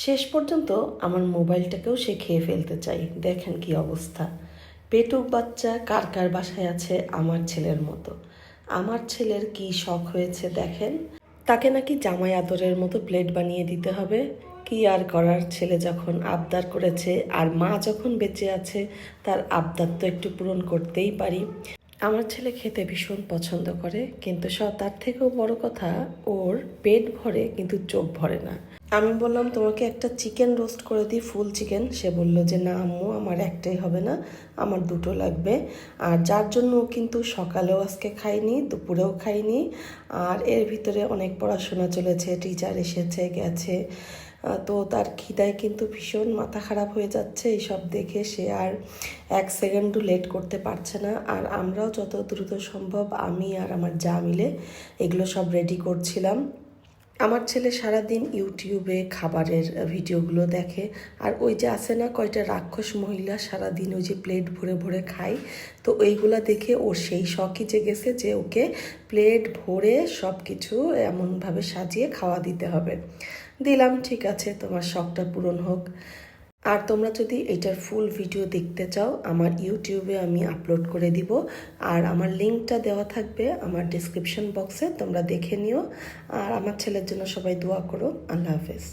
শেষ পর্যন্ত আমার মোবাইলটাকেও সে খেয়ে ফেলতে চাই। দেখেন কি অবস্থা। পেটুক বাচ্চা কার কার বাসায় আছে আমার ছেলের মতো। আমার ছেলের কি শখ হয়েছে দেখেন। তাকে নাকি জামাই আদরের মতো প্লেট বানিয়ে দিতে হবে। কি আর করার, ছেলে যখন আবদার করেছে আর মা যখন বেঁচে আছে, তার আবদার তো একটু পূরণ করতেই পারি। আমার ছেলে খেতে ভীষণ পছন্দ করে, কিন্তু তার থেকেও বড় কথা, ওর পেট ভরে কিন্তু চোখ ভরে না। আমি বললাম তোমাকে একটা চিকেন রোস্ট করে দিই, ফুল চিকেন। সে বলল যে না আম্মু, আমার একটাই হবে না, আমার দুটো লাগবে। আর যার জন্য ও কিন্তু সকালেও আজকে খাইনি, দুপুরেও খাইনি। আর এর ভিতরে অনেক পড়াশোনা চলেছে, টিচার এসেছে গেছে, তো তার খিদায় কিন্তু ভীষণ মাথা খারাপ হয়ে যাচ্ছে। এইসব দেখে সে আর এক সেকেন্ডও লেট করতে পারছে না। আর আমরাও যত দ্রুত সম্ভব, আমি আর আমার যা মিলে এগুলো সব রেডি করছিলাম। আমার ছেলে সারাদিন ইউটিউবে খাবারের ভিডিওগুলো দেখে। আর ওই যে আছে না কয়টা রাক্ষস মহিলা সারাদিন ওই যে প্লেট ভরে ভরে খায়, তো ওইগুলা দেখে ওর সেই শখই জেগেছে যে ওকে প্লেট ভরে সব কিছু এমনভাবে সাজিয়ে খাওয়া দিতে হবে। দিলাম, ঠিক আছে, তোমার শখটা পূরণ হোক। আর তোমরা যদি এটার ফুল ভিডিও দেখতে চাও, আমার ইউটিউবে আমি আপলোড করে দিব। আর আমার লিঙ্কটা দেওয়া থাকবে আমার ডিসক্রিপশন বক্সে, তোমরা দেখে নিও। আর আমার ছেলের জন্য সবাই দোয়া করো। আল্লাহ হাফেজ।